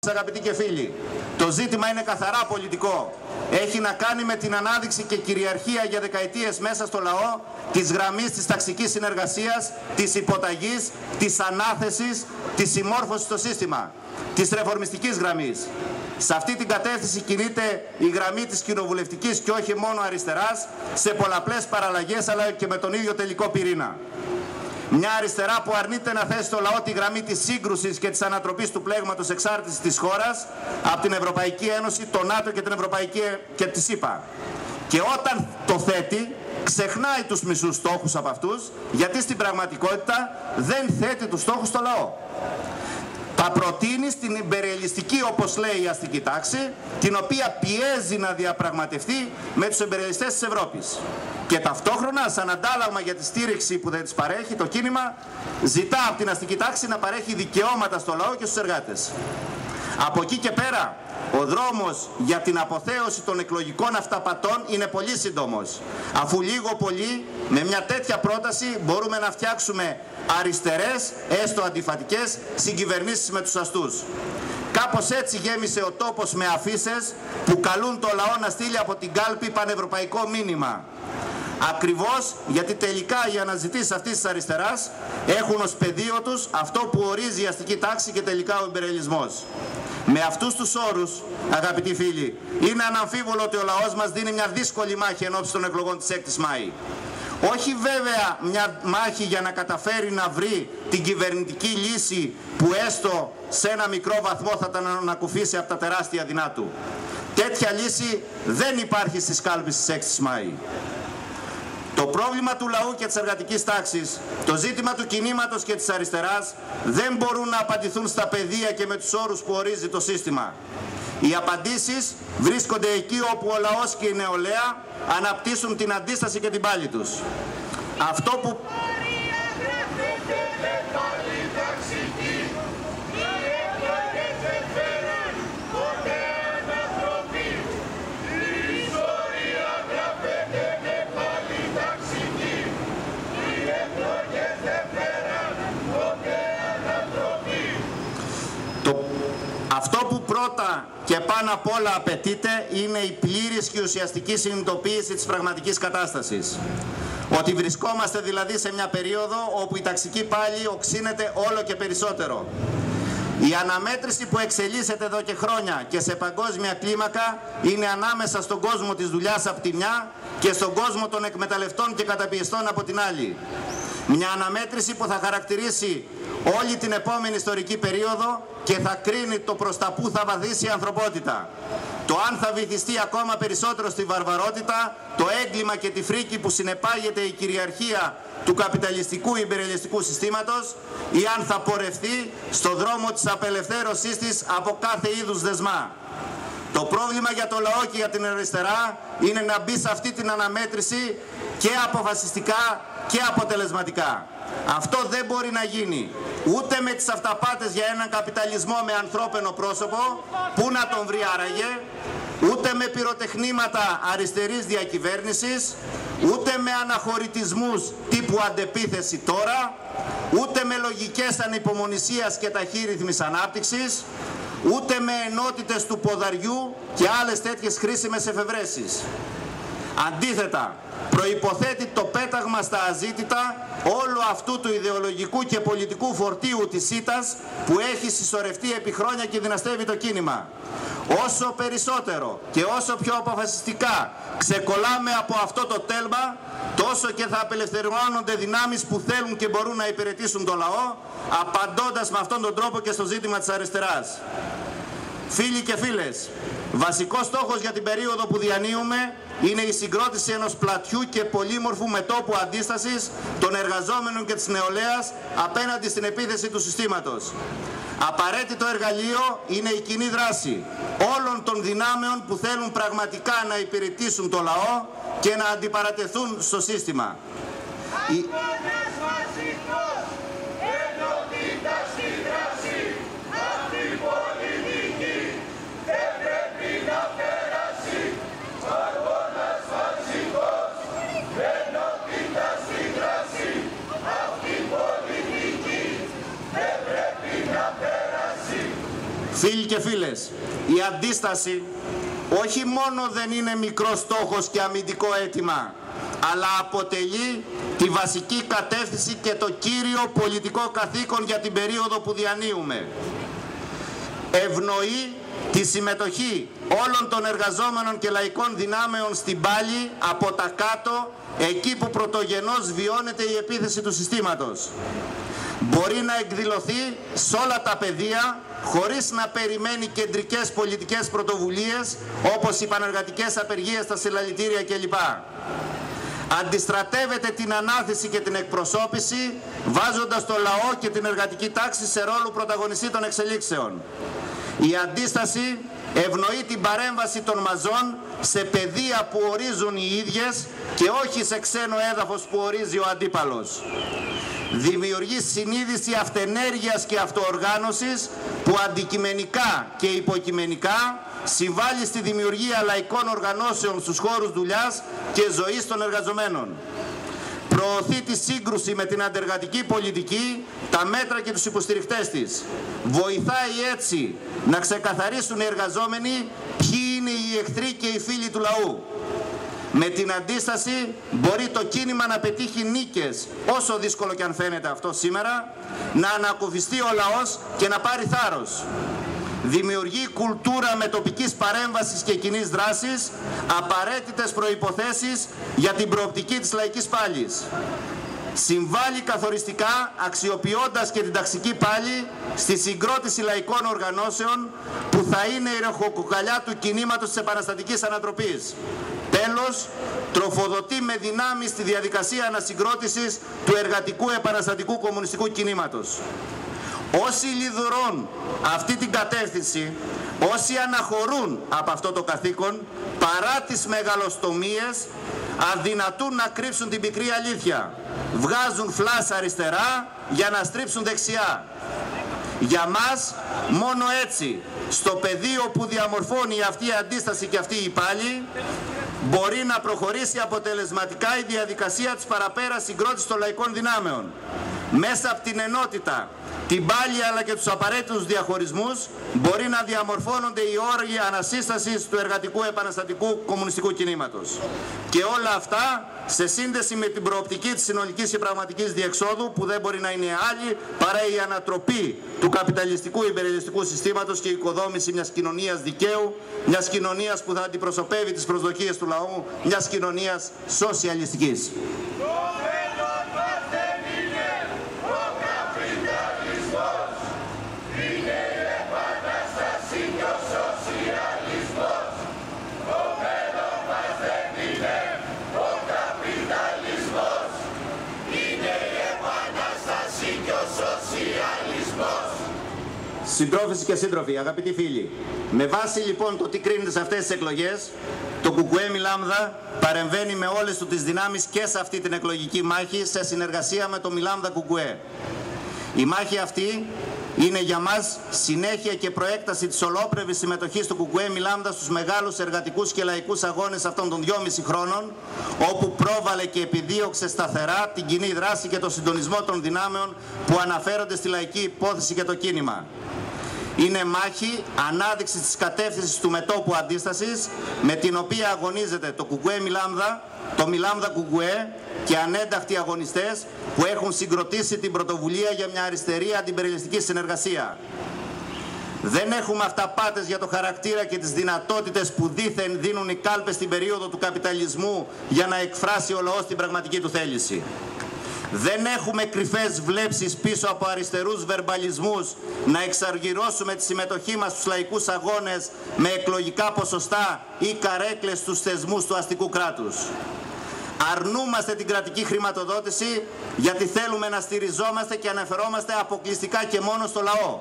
Αγαπητοί και φίλοι, το ζήτημα είναι καθαρά πολιτικό. Έχει να κάνει με την ανάδειξη και κυριαρχία για δεκαετίες μέσα στο λαό της γραμμής της ταξικής συνεργασίας, της υποταγής, της ανάθεσης, της συμμόρφωσης στο σύστημα, της ρεφορμιστικής γραμμής. Σε αυτή την κατεύθυνση κινείται η γραμμή της κοινοβουλευτικής και όχι μόνο αριστεράς, σε πολλαπλές παραλλαγές αλλά και με τον ίδιο τελικό πυρήνα. Μια αριστερά που αρνείται να θέσει στο λαό τη γραμμή της σύγκρουσης και της ανατροπής του πλέγματος εξάρτησης της χώρας από την Ευρωπαϊκή Ένωση, το ΝΑΤΟ και την Ευρωπαϊκή και τη ΣΥΠΑ. Και όταν το θέτει, ξεχνάει τους μισούς στόχους από αυτούς, γιατί στην πραγματικότητα δεν θέτει τους στόχους στο λαό. Τα προτείνει στην ιμπεριαλιστική, όπως λέει η αστική τάξη, την οποία πιέζει να διαπραγματευτεί με τους ιμπεριαλιστές της Ευρώπης. Και ταυτόχρονα, σαν αντάλλαγμα για τη στήριξη που δεν της παρέχει, το κίνημα ζητά από την αστική τάξη να παρέχει δικαιώματα στο λαό και στους εργάτες. Από εκεί και πέρα, ο δρόμος για την αποθέωση των εκλογικών αυταπατών είναι πολύ σύντομος. Αφού λίγο πολύ, με μια τέτοια πρόταση μπορούμε να φτιάξουμε αριστερές, έστω αντιφατικές, συγκυβερνήσεις με τους αστούς. Κάπως έτσι γέμισε ο τόπος με αφίσες που καλούν το λαό να στείλει από την κάλπη πανευρωπαϊκό μήνυμα. Ακριβώς γιατί τελικά οι αναζητήσεις αυτής της αριστεράς έχουν ως πεδίο τους αυτό που ορίζει η αστική τάξη και τελικά ο ιμπεριαλισμός. Με αυτούς τους όρους, αγαπητοί φίλοι, είναι αναμφίβολο ότι ο λαός μας δίνει μια δύσκολη μάχη ενώπιση των εκλογών της 6ης Μάη. Όχι βέβαια μια μάχη για να καταφέρει να βρει την κυβερνητική λύση που έστω σε ένα μικρό βαθμό θα τον ανακουφίσει από τα τεράστια δεινά του. Τέτοια λύση δεν υπάρχει στις κάλπες της 6ης Μάη. Το πρόβλημα του λαού και της εργατικής τάξης, το ζήτημα του κινήματος και της αριστεράς δεν μπορούν να απαντηθούν στα πεδία και με τους όρους που ορίζει το σύστημα. Οι απαντήσεις βρίσκονται εκεί όπου ο λαός και η νεολαία αναπτύσσουν την αντίσταση και την πάλη τους. Αυτό που... Αυτό που πρώτα και πάνω απ' όλα απαιτείται είναι η πλήρης και ουσιαστική συνειδητοποίηση της πραγματικής κατάστασης. Ότι βρισκόμαστε δηλαδή σε μια περίοδο όπου η ταξική πάλη οξύνεται όλο και περισσότερο. Η αναμέτρηση που εξελίσσεται εδώ και χρόνια και σε παγκόσμια κλίμακα είναι ανάμεσα στον κόσμο της δουλειάς από τη μια και στον κόσμο των εκμεταλλευτών και καταπιεστών από την άλλη. Μια αναμέτρηση που θα χαρακτηρίσει όλη την επόμενη ιστορική περίοδο και θα κρίνει το προς τα που θα βαδίσει η ανθρωπότητα. Το αν θα βυθιστεί ακόμα περισσότερο στη βαρβαρότητα, το έγκλημα και τη φρίκη που συνεπάγεται η κυριαρχία του καπιταλιστικού ιμπεριαλιστικού συστήματος ή αν θα πορευτεί στο δρόμο της απελευθέρωσής της από κάθε είδους δεσμά. Το πρόβλημα για το λαό και για την αριστερά είναι να μπει σε αυτή την αναμέτρηση και αποφασιστικά και αποτελεσματικά. Αυτό δεν μπορεί να γίνει ούτε με τις αυταπάτες για έναν καπιταλισμό με ανθρώπινο πρόσωπο, πού να τον βρει άραγε, ούτε με πυροτεχνήματα αριστερής διακυβέρνησης, ούτε με αναχωρητισμούς τύπου αντεπίθεση τώρα, ούτε με λογικές ανυπομονησίας και ταχύρυθμης ανάπτυξης, ούτε με ενότητες του ποδαριού και άλλες τέτοιες χρήσιμες εφευρέσεις. Αντίθετα, προϋποθέτει το πέταγμα στα αζήτητα όλου αυτού του ιδεολογικού και πολιτικού φορτίου της ΣΥΤΑΣ που έχει συσσωρευτεί επί χρόνια και δυναστεύει το κίνημα. Όσο περισσότερο και όσο πιο αποφασιστικά ξεκολλάμε από αυτό το τέλμα, τόσο και θα απελευθερώνονται δυνάμεις που θέλουν και μπορούν να υπηρετήσουν το λαό, απαντώντας με αυτόν τον τρόπο και στο ζήτημα της αριστεράς. Φίλοι και φίλες, βασικός στόχος για την περίοδο που διανύουμε είναι η συγκρότηση ενός πλατιού και πολύμορφου μετώπου αντίστασης των εργαζόμενων και της νεολαίας απέναντι στην επίθεση του συστήματος. Απαραίτητο εργαλείο είναι η κοινή δράση όλων των δυνάμεων που θέλουν πραγματικά να υπηρετήσουν το λαό και να αντιπαρατεθούν στο σύστημα. Φίλοι και φίλες, η αντίσταση όχι μόνο δεν είναι μικρός στόχος και αμυντικό αίτημα, αλλά αποτελεί τη βασική κατεύθυνση και το κύριο πολιτικό καθήκον για την περίοδο που διανύουμε. Ευνοεί τη συμμετοχή όλων των εργαζόμενων και λαϊκών δυνάμεων στην πάλη από τα κάτω, εκεί που πρωτογενώς βιώνεται η επίθεση του συστήματος. Μπορεί να εκδηλωθεί σε όλα τα πεδία, χωρίς να περιμένει κεντρικές πολιτικές πρωτοβουλίες, όπως οι πανεργατικές απεργίες, τα συλλαλητήρια κλπ. Αντιστρατεύεται την ανάθεση και την εκπροσώπηση, βάζοντας το λαό και την εργατική τάξη σε ρόλο πρωταγωνιστή των εξελίξεων. Η αντίσταση ευνοεί την παρέμβαση των μαζών σε πεδία που ορίζουν οι ίδιες και όχι σε ξένο έδαφος που ορίζει ο αντίπαλος. Δημιουργεί συνείδηση αυτενέργειας και αυτοοργάνωσης που αντικειμενικά και υποκειμενικά συμβάλλει στη δημιουργία λαϊκών οργανώσεων στους χώρους δουλειάς και ζωής των εργαζομένων. Προωθεί τη σύγκρουση με την αντεργατική πολιτική, τα μέτρα και τους υποστηριχτές της. Βοηθάει έτσι να ξεκαθαρίσουν οι εργαζόμενοι ποιοι είναι οι εχθροί και οι φίλοι του λαού. Με την αντίσταση μπορεί το κίνημα να πετύχει νίκες, όσο δύσκολο και αν φαίνεται αυτό σήμερα, να ανακουφιστεί ο λαός και να πάρει θάρρος. Δημιουργεί κουλτούρα μετοπικής παρέμβασης και κοινής δράσης, απαραίτητες προϋποθέσεις για την προοπτική της λαϊκής πάλης. Συμβάλλει καθοριστικά, αξιοποιώντας και την ταξική πάλη, στη συγκρότηση λαϊκών οργανώσεων που θα είναι η ροχοκοκαλιά του κινήματος της επαναστατικής ανατροπής. Τέλος, τροφοδοτεί με δυνάμεις τη διαδικασία ανασυγκρότησης του εργατικού επαναστατικού κομμουνιστικού κινήματος. Όσοι λιδωρούν αυτή την κατεύθυνση, όσοι αναχωρούν από αυτό το καθήκον, παρά τις μεγαλοστομίες, αδυνατούν να κρύψουν την πικρή αλήθεια. Βγάζουν φλάσσα αριστερά για να στρίψουν δεξιά. Για μας, μόνο έτσι, στο πεδίο που διαμορφώνει αυτή η αντίσταση και αυτή η πάλη, μπορεί να προχωρήσει αποτελεσματικά η διαδικασία της παραπέρα συγκρότησης των λαϊκών δυνάμεων. Μέσα από την ενότητα, την πάλη αλλά και τους απαραίτητους διαχωρισμούς μπορεί να διαμορφώνονται οι όροι ανασύστασης του εργατικού επαναστατικού κομμουνιστικού κινήματος. Και όλα αυτά σε σύνδεση με την προοπτική της συνολικής και πραγματικής διεξόδου που δεν μπορεί να είναι άλλη παρά η ανατροπή του καπιταλιστικού υπεριαλιστικού συστήματος και η οικοδόμηση μιας κοινωνίας δικαίου, μιας κοινωνίας που θα αντιπροσωπεύει τις προσδοκίες του λαού, μιας κοινωνίας σοσιαλιστικής. Συντρόφισσες και σύντροφοι, αγαπητοί φίλοι, με βάση λοιπόν το τι κρίνεται σε αυτές τις εκλογές, το ΚΚΕ Μιλάμδα παρεμβαίνει με όλες του τις δυνάμεις και σε αυτή την εκλογική μάχη σε συνεργασία με το Μιλάμδα ΚΚΕ. Η μάχη αυτή είναι για μας συνέχεια και προέκταση της ολόπρεπης συμμετοχής του ΚΚΕ Μιλάμδα στους μεγάλους εργατικούς και λαϊκούς αγώνες αυτών των 2,5 χρόνων, όπου πρόβαλε και επιδίωξε σταθερά την κοινή δράση και το συντονισμό των δυνάμεων που αναφέρονται στη λαϊκή υπόθεση και το κίνημα. Είναι μάχη ανάδειξη της κατεύθυνσης του μετώπου αντίστασης, με την οποία αγωνίζεται το ΚΚΕ Μιλάμδα, το Μιλάμδα ΚΚΕ και ανένταχτοι αγωνιστές που έχουν συγκροτήσει την πρωτοβουλία για μια αριστερή αντιπεριαλιστική συνεργασία. Δεν έχουμε αυταπάτες για το χαρακτήρα και τις δυνατότητες που δήθεν δίνουν οι κάλπες στην περίοδο του καπιταλισμού για να εκφράσει ο λαός την πραγματική του θέληση. Δεν έχουμε κρυφές βλέψεις πίσω από αριστερούς βερμπαλισμούς να εξαργυρώσουμε τη συμμετοχή μας στους λαϊκούς αγώνες με εκλογικά ποσοστά ή καρέκλες στους θεσμούς του αστικού κράτους. Αρνούμαστε την κρατική χρηματοδότηση γιατί θέλουμε να στηριζόμαστε και αναφερόμαστε αποκλειστικά και μόνο στο λαό.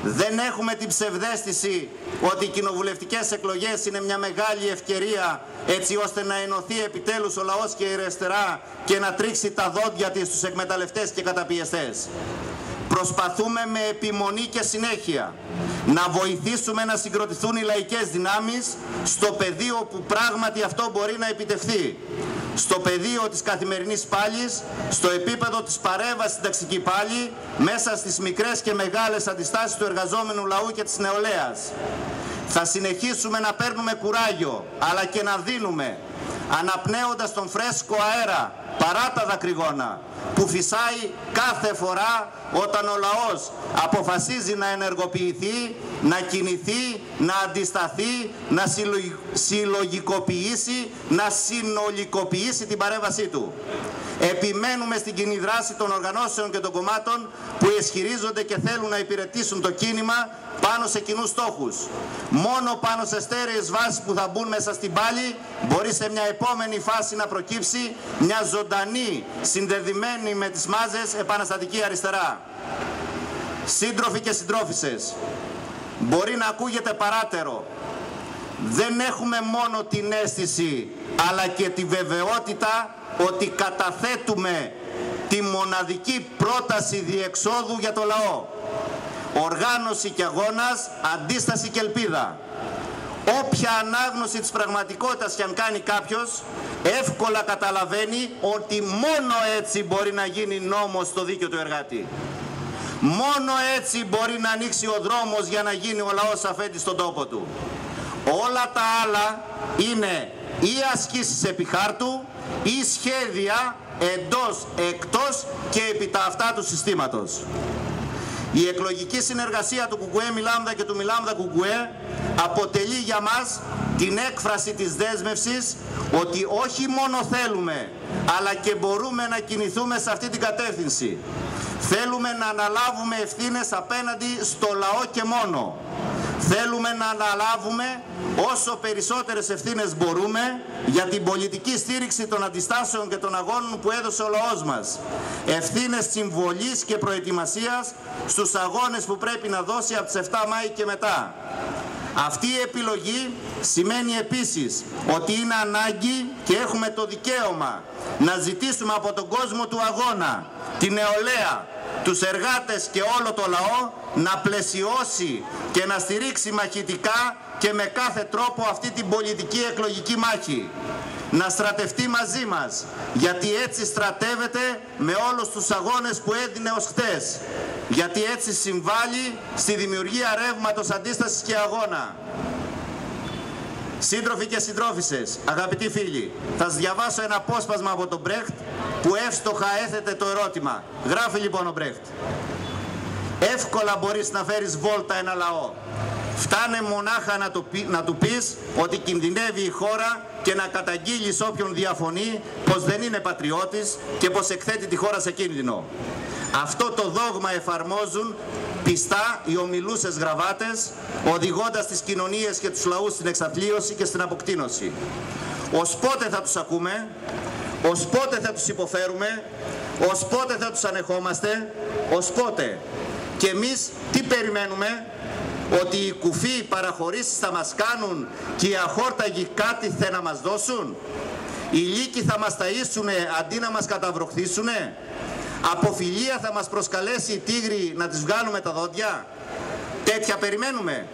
Δεν έχουμε την ψευδαίσθηση ότι οι κοινοβουλευτικές εκλογές είναι μια μεγάλη ευκαιρία έτσι ώστε να ενωθεί επιτέλους ο λαός και η αριστερά και να τρίξει τα δόντια της στους εκμεταλλευτές και καταπιεστές. Προσπαθούμε με επιμονή και συνέχεια να βοηθήσουμε να συγκροτηθούν οι λαϊκές δυνάμεις στο πεδίο που πράγματι αυτό μπορεί να επιτευχθεί. στο πεδίο της καθημερινής πάλης, στο επίπεδο της παρέμβασης στην ταξική πάλη, μέσα στις μικρές και μεγάλες αντιστάσεις του εργαζόμενου λαού και της νεολαίας. Θα συνεχίσουμε να παίρνουμε κουράγιο, αλλά και να δίνουμε, αναπνέοντας τον φρέσκο αέρα παρά τα δακρυγόνα που φυσάει κάθε φορά όταν ο λαός αποφασίζει να ενεργοποιηθεί, να κινηθεί, να αντισταθεί, να συλλογικοποιήσει, να συνολικοποιήσει την παρέμβασή του. Επιμένουμε στην κοινή δράση των οργανώσεων και των κομμάτων που ισχυρίζονται και θέλουν να υπηρετήσουν το κίνημα πάνω σε κοινούς στόχους. Μόνο πάνω σε στέρεες βάσεις που θα μπουν μέσα στην πάλη μπορεί σε μια επόμενη φάση να προκύψει μια ζωντανή, συνδεδεμένη με τις μάζες επαναστατική αριστερά. Σύντροφοι και συντρόφισσες, μπορεί να ακούγεται παράτερο. Δεν έχουμε μόνο την αίσθηση, αλλά και τη βεβαιότητα ότι καταθέτουμε τη μοναδική πρόταση διεξόδου για το λαό. Οργάνωση και αγώνας, αντίσταση και ελπίδα. Όποια ανάγνωση της πραγματικότητας και αν κάνει κάποιος, εύκολα καταλαβαίνει ότι μόνο έτσι μπορεί να γίνει νόμος στο δίκαιο του εργάτη. Μόνο έτσι μπορεί να ανοίξει ο δρόμος για να γίνει ο λαός αφέντης στον τόπο του. Όλα τα άλλα είναι ή ασκήσεις επί χάρτου ή σχέδια εντός, εκτός και επί τα αυτά του συστήματος. Η εκλογική συνεργασία του Κουκουέ Μιλάμδα και του Μιλάμδα Κουκουέ αποτελεί για μας την έκφραση της δέσμευσης ότι όχι μόνο θέλουμε, αλλά και μπορούμε να κινηθούμε σε αυτή την κατεύθυνση. Θέλουμε να αναλάβουμε ευθύνες απέναντι στο λαό και μόνο. Θέλουμε να αναλάβουμε όσο περισσότερες ευθύνες μπορούμε για την πολιτική στήριξη των αντιστάσεων και των αγώνων που έδωσε ο λαός μας. Ευθύνες συμβολής και προετοιμασίας στους αγώνες που πρέπει να δώσει από τις 7 Μάη και μετά. Αυτή η επιλογή σημαίνει επίσης ότι είναι ανάγκη και έχουμε το δικαίωμα να ζητήσουμε από τον κόσμο του αγώνα, τη νεολαία, τους εργάτες και όλο το λαό να πλαισιώσει και να στηρίξει μαχητικά και με κάθε τρόπο αυτή την πολιτική εκλογική μάχη. Να στρατευτεί μαζί μας, γιατί έτσι στρατεύεται με όλους τους αγώνες που έδινε ως χτες. Γιατί έτσι συμβάλλει στη δημιουργία ρεύματος αντίστασης και αγώνα. Σύντροφοι και συντρόφισσες, αγαπητοί φίλοι, θα σας διαβάσω ένα απόσπασμα από τον Μπρέχτ που εύστοχα έθετε το ερώτημα. Γράφει λοιπόν ο Μπρέχτ: εύκολα μπορείς να φέρεις βόλτα ένα λαό. Φτάνε μονάχα να του πεις ότι κινδυνεύει η χώρα και να καταγγείλεις όποιον διαφωνεί πως δεν είναι πατριώτης και πως εκθέτει τη χώρα σε κίνδυνο. Αυτό το δόγμα εφαρμόζουν πιστά οι ομιλούσες γραβάτες, οδηγώντας τις κοινωνίες και τους λαούς στην εξαθλίωση και στην αποκτήνωση. Ως πότε θα τους ακούμε, ως πότε θα τους υποφέρουμε, ως πότε θα τους ανεχόμαστε, ως πότε? Και εμείς τι περιμένουμε? Ότι οι κουφοί παραχωρήσεις θα μας κάνουν και οι αχόρταγοι κάτι θα να μας δώσουν? Οι λύκοι θα μας ταΐσουνε αντί να μας καταβροχθήσουνε? Από φιλία θα μας προσκαλέσει η τίγρη να τις βγάλουμε τα δόντια? Τέτοια περιμένουμε?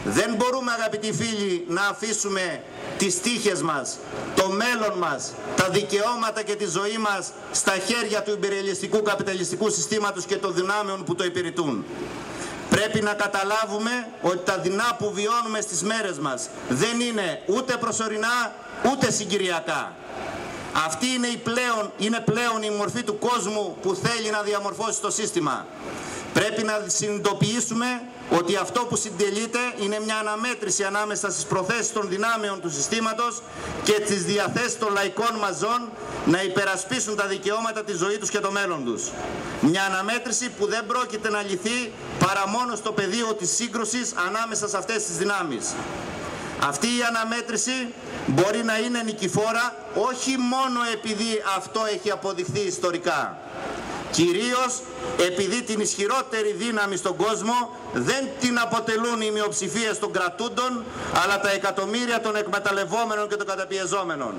Δεν μπορούμε, αγαπητοί φίλοι, να αφήσουμε τις τύχες μας, το μέλλον μας, τα δικαιώματα και τη ζωή μας στα χέρια του ιμπεριαλιστικού καπιταλιστικού συστήματος και των δυνάμεων που το υπηρετούν. Πρέπει να καταλάβουμε ότι τα δεινά που βιώνουμε στις μέρες μας δεν είναι ούτε προσωρινά ούτε συγκυριακά. Αυτή είναι πλέον η μορφή του κόσμου που θέλει να διαμορφώσει το σύστημα. Πρέπει να συνειδητοποιήσουμε ότι αυτό που συντελείται είναι μια αναμέτρηση ανάμεσα στις προθέσεις των δυνάμεων του συστήματος και τις διαθέσεις των λαϊκών μαζών να υπερασπίσουν τα δικαιώματα, τη ζωή τους και το μέλλον τους. Μια αναμέτρηση που δεν πρόκειται να λυθεί παρά μόνο στο πεδίο της σύγκρουσης ανάμεσα σε αυτές τις δυνάμεις. Αυτή η αναμέτρηση μπορεί να είναι νικηφόρα όχι μόνο επειδή αυτό έχει αποδειχθεί ιστορικά. Κυρίως επειδή την ισχυρότερη δύναμη στον κόσμο δεν την αποτελούν οι μειοψηφίες των κρατούντων, αλλά τα εκατομμύρια των εκμεταλλευόμενων και των καταπιεζόμενων.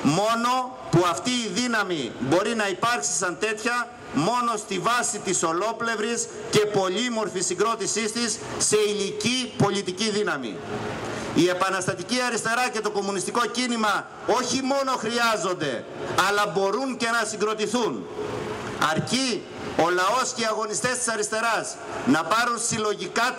Μόνο που αυτή η δύναμη μπορεί να υπάρξει σαν τέτοια μόνο στη βάση της ολόπλευρης και πολύμορφης συγκρότησής της σε υλική πολιτική δύναμη. Η επαναστατική αριστερά και το κομμουνιστικό κίνημα όχι μόνο χρειάζονται, αλλά μπορούν και να συγκροτηθούν. Αρκεί ο λαός και οι αγωνιστές της αριστεράς να πάρουν συλλογικά